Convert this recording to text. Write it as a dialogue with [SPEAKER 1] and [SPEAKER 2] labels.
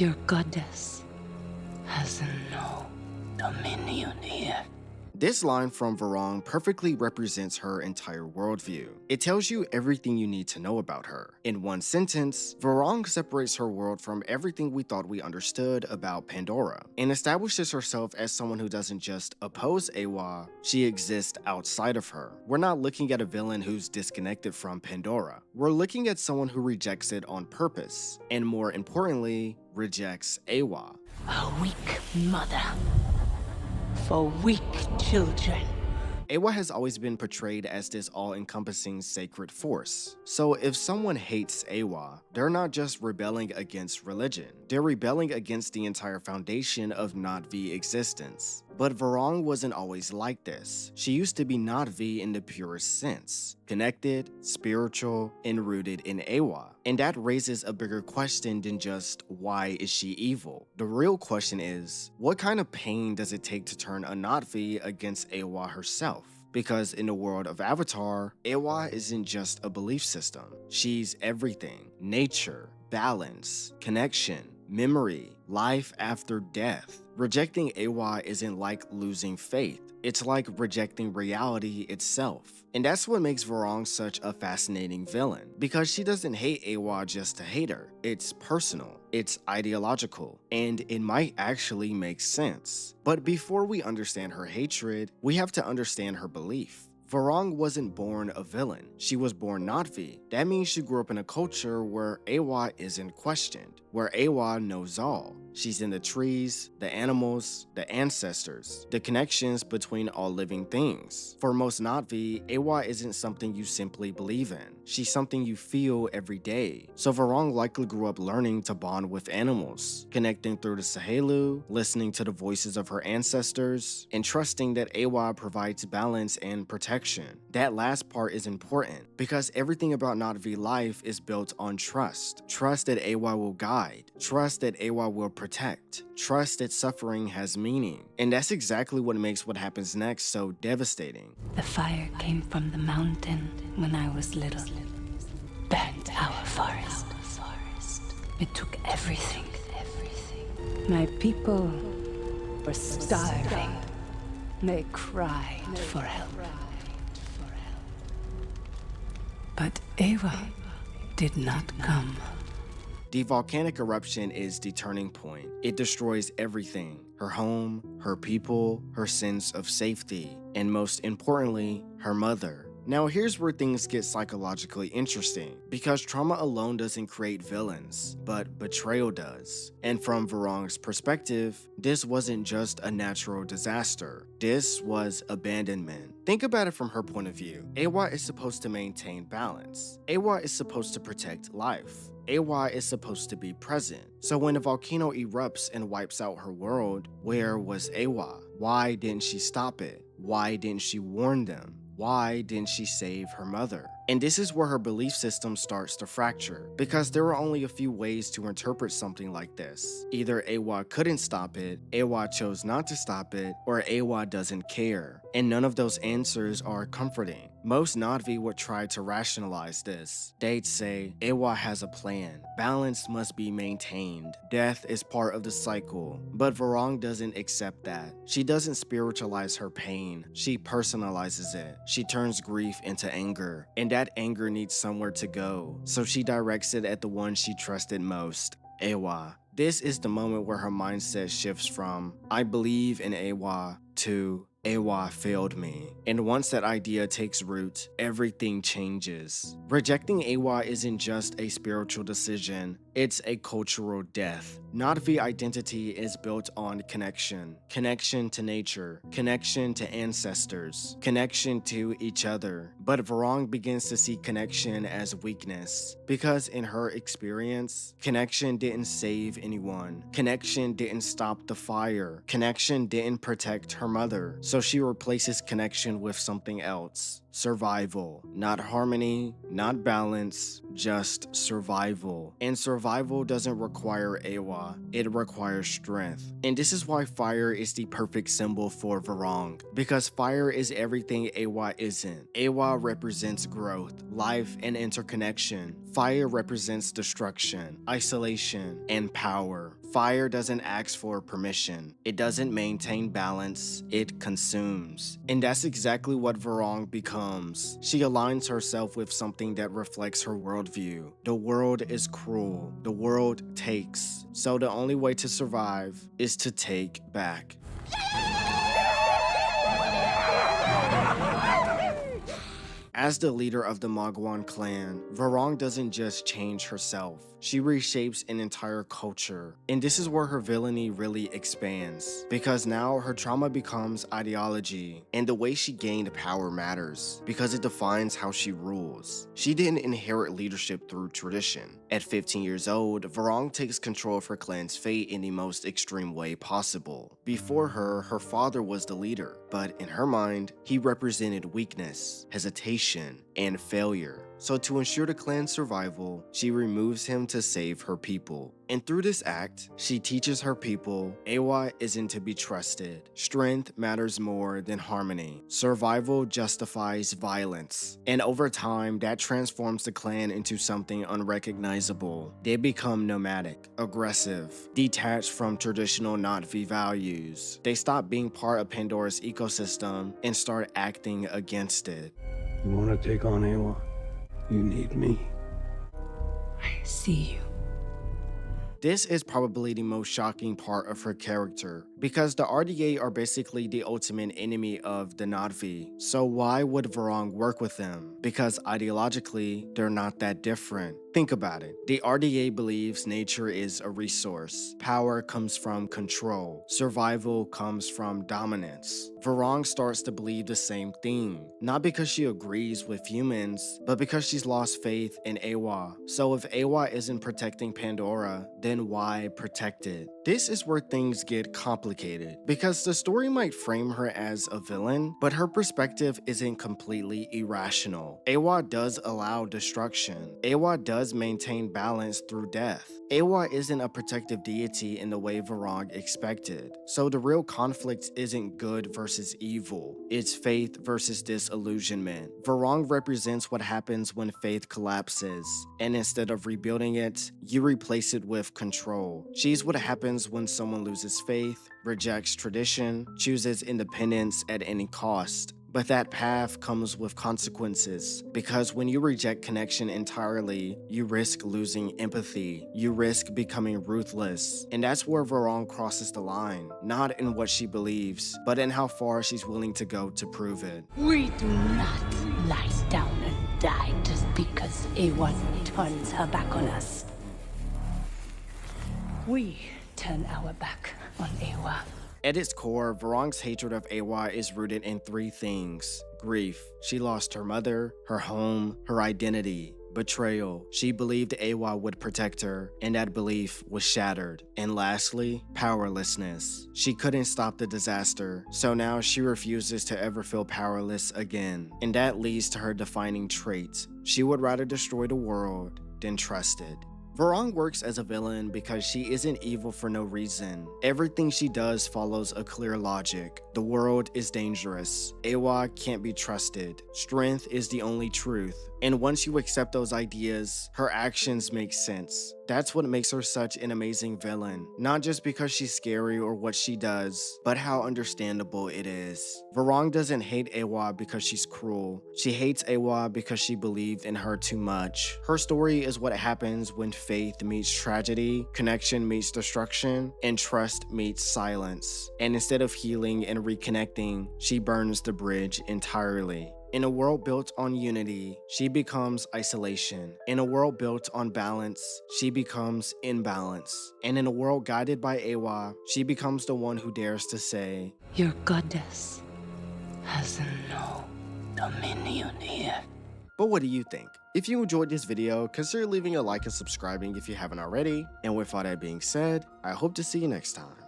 [SPEAKER 1] Your goddess has no dominion here.
[SPEAKER 2] This line from Varang perfectly represents her entire worldview. It tells you everything you need to know about her. In one sentence, Varang separates her world from everything we thought we understood about Pandora, and establishes herself as someone who doesn't just oppose Eywa, she exists outside of her. We're not looking at a villain who's disconnected from Pandora. We're looking at someone who rejects it on purpose, and more importantly, rejects Eywa.
[SPEAKER 1] A weak mother for weak children.
[SPEAKER 2] Eywa has always been portrayed as this all-encompassing sacred force. So if someone hates Eywa, they're not just rebelling against religion, they're rebelling against the entire foundation of Na'vi existence. But Varang wasn't always like this. She used to be Na'vi in the purest sense, connected, spiritual, and rooted in Eywa. And that raises a bigger question than just, why is she evil? The real question is, what kind of pain does it take to turn a Na'vi against Eywa herself? Because in the world of Avatar, Eywa isn't just a belief system. She's everything: nature, balance, connection, memory, life after death. Rejecting Eywa isn't like losing faith. It's like rejecting reality itself. And that's what makes Varang such a fascinating villain, because she doesn't hate Eywa just to hate her. It's personal, it's ideological, and it might actually make sense. But before we understand her hatred, we have to understand her belief. Varang wasn't born a villain. She was born Na'vi. That means she grew up in a culture where Eywa isn't questioned, where Eywa knows all. She's in the trees, the animals, the ancestors, the connections between all living things. For most Na'vi, Eywa isn't something you simply believe in. She's something you feel every day. So Varang likely grew up learning to bond with animals, connecting through the Sahelu, listening to the voices of her ancestors, and trusting that Eywa provides balance and protection. That last part is important because everything about Na'vi life is built on trust. Trust that Eywa will guide. Trust that Eywa will protect. Trust that suffering has meaning. And that's exactly what makes what happens next so devastating.
[SPEAKER 1] The fire came from the mountain when I was little. Burned our forest. It took everything. My people were starving. They cried for help. But Eywa did not come.
[SPEAKER 2] The volcanic eruption is the turning point. It destroys everything: her home, her people, her sense of safety, and most importantly, her mother. Now here's where things get psychologically interesting, because trauma alone doesn't create villains, but betrayal does. And from Varang's perspective, this wasn't just a natural disaster. This was abandonment. Think about it from her point of view. Eywa is supposed to maintain balance. Eywa is supposed to protect life. Eywa is supposed to be present. So when a volcano erupts and wipes out her world, where was Eywa? Why didn't she stop it? Why didn't she warn them? Why didn't she save her mother? And this is where her belief system starts to fracture, because there are only a few ways to interpret something like this. Either Eywa couldn't stop it, Eywa chose not to stop it, or Eywa doesn't care. And none of those answers are comforting. Most Na'vi would try to rationalize this. They'd say, Eywa has a plan. Balance must be maintained. Death is part of the cycle. But Varang doesn't accept that. She doesn't spiritualize her pain. She personalizes it. She turns grief into anger. And that anger needs somewhere to go. So she directs it at the one she trusted most, Eywa. This is the moment where her mindset shifts from, I believe in Eywa, to Eywa failed me. And once that idea takes root, everything changes. Rejecting Eywa isn't just a spiritual decision, it's a cultural death. Na'vi identity is built on connection. Connection to nature, connection to ancestors, connection to each other. But Varang begins to see connection as weakness, because in her experience, connection didn't save anyone. Connection didn't stop the fire. Connection didn't protect her mother. So she replaces connection with something else. Survival. Not harmony, not balance, just survival. And survival doesn't require Eywa, it requires strength. And this is why fire is the perfect symbol for Varang, because fire is everything Eywa isn't. Eywa represents growth, life, and interconnection. Fire represents destruction, isolation, and power. Fire doesn't ask for permission. It doesn't maintain balance. It consumes. And that's exactly what Varang becomes. She aligns herself with something that reflects her worldview. The world is cruel. The world takes. So the only way to survive is to take back. As the leader of the Mangkwan Clan, Varang doesn't just change herself, she reshapes an entire culture. And this is where her villainy really expands, because now her trauma becomes ideology, and the way she gained power matters, because it defines how she rules. She didn't inherit leadership through tradition. At 15 years old, Varang takes control of her clan's fate in the most extreme way possible. Before her, her father was the leader, but in her mind, he represented weakness, hesitation, and failure. So to ensure the clan's survival, she removes him to save her people. And through this act, she teaches her people, Eywa isn't to be trusted. Strength matters more than harmony. Survival justifies violence. And over time, that transforms the clan into something unrecognizable. They become nomadic, aggressive, detached from traditional Na'vi values. They stop being part of Pandora's ecosystem and start acting against it.
[SPEAKER 3] You want to take on Eywa? You need me.
[SPEAKER 1] I see you.
[SPEAKER 2] This is probably the most shocking part of her character, because the RDA are basically the ultimate enemy of the Na'vi. So why would Varang work with them? Because ideologically, they're not that different. Think about it. The RDA believes nature is a resource. Power comes from control. Survival comes from dominance. Varang starts to believe the same thing, not because she agrees with humans, but because she's lost faith in Eywa. So if Eywa isn't protecting Pandora, then why protect it? This is where things get complicated, because the story might frame her as a villain, but her perspective isn't completely irrational. Eywa does allow destruction. Eywa does maintain balance through death. Eywa isn't a protective deity in the way Varang expected. So the real conflict isn't good versus evil. It's faith versus disillusionment. Varang represents what happens when faith collapses, and instead of rebuilding it, you replace it with control. She's what happens when someone loses faith, rejects tradition, chooses independence at any cost. But that path comes with consequences, because when you reject connection entirely, you risk losing empathy. You risk becoming ruthless. And that's where Varang crosses the line, not in what she believes, but in how far she's willing to go to prove it.
[SPEAKER 1] We do not lie down and die just because Eywa turns her back on us. We turn our back on Eywa.
[SPEAKER 2] At its core, Varang's hatred of Eywa is rooted in three things: grief. She lost her mother, her home, her identity. Betrayal. She believed Eywa would protect her, and that belief was shattered. And lastly, powerlessness. She couldn't stop the disaster, so now she refuses to ever feel powerless again. And that leads to her defining trait. She would rather destroy the world than trust it. Varang works as a villain because she isn't evil for no reason. Everything she does follows a clear logic. The world is dangerous. Eywa can't be trusted. Strength is the only truth. And once you accept those ideas, her actions make sense. That's what makes her such an amazing villain. Not just because she's scary or what she does, but how understandable it is. Varang doesn't hate Eywa because she's cruel. She hates Eywa because she believed in her too much. Her story is what happens when faith meets tragedy, connection meets destruction, and trust meets silence. And instead of healing and reconnecting, she burns the bridge entirely. In a world built on unity, she becomes isolation. In a world built on balance, she becomes imbalance. And in a world guided by Eywa, she becomes the one who dares to say,
[SPEAKER 1] Your goddess has no dominion here.
[SPEAKER 2] But what do you think? If you enjoyed this video, consider leaving a like and subscribing if you haven't already. And with all that being said, I hope to see you next time.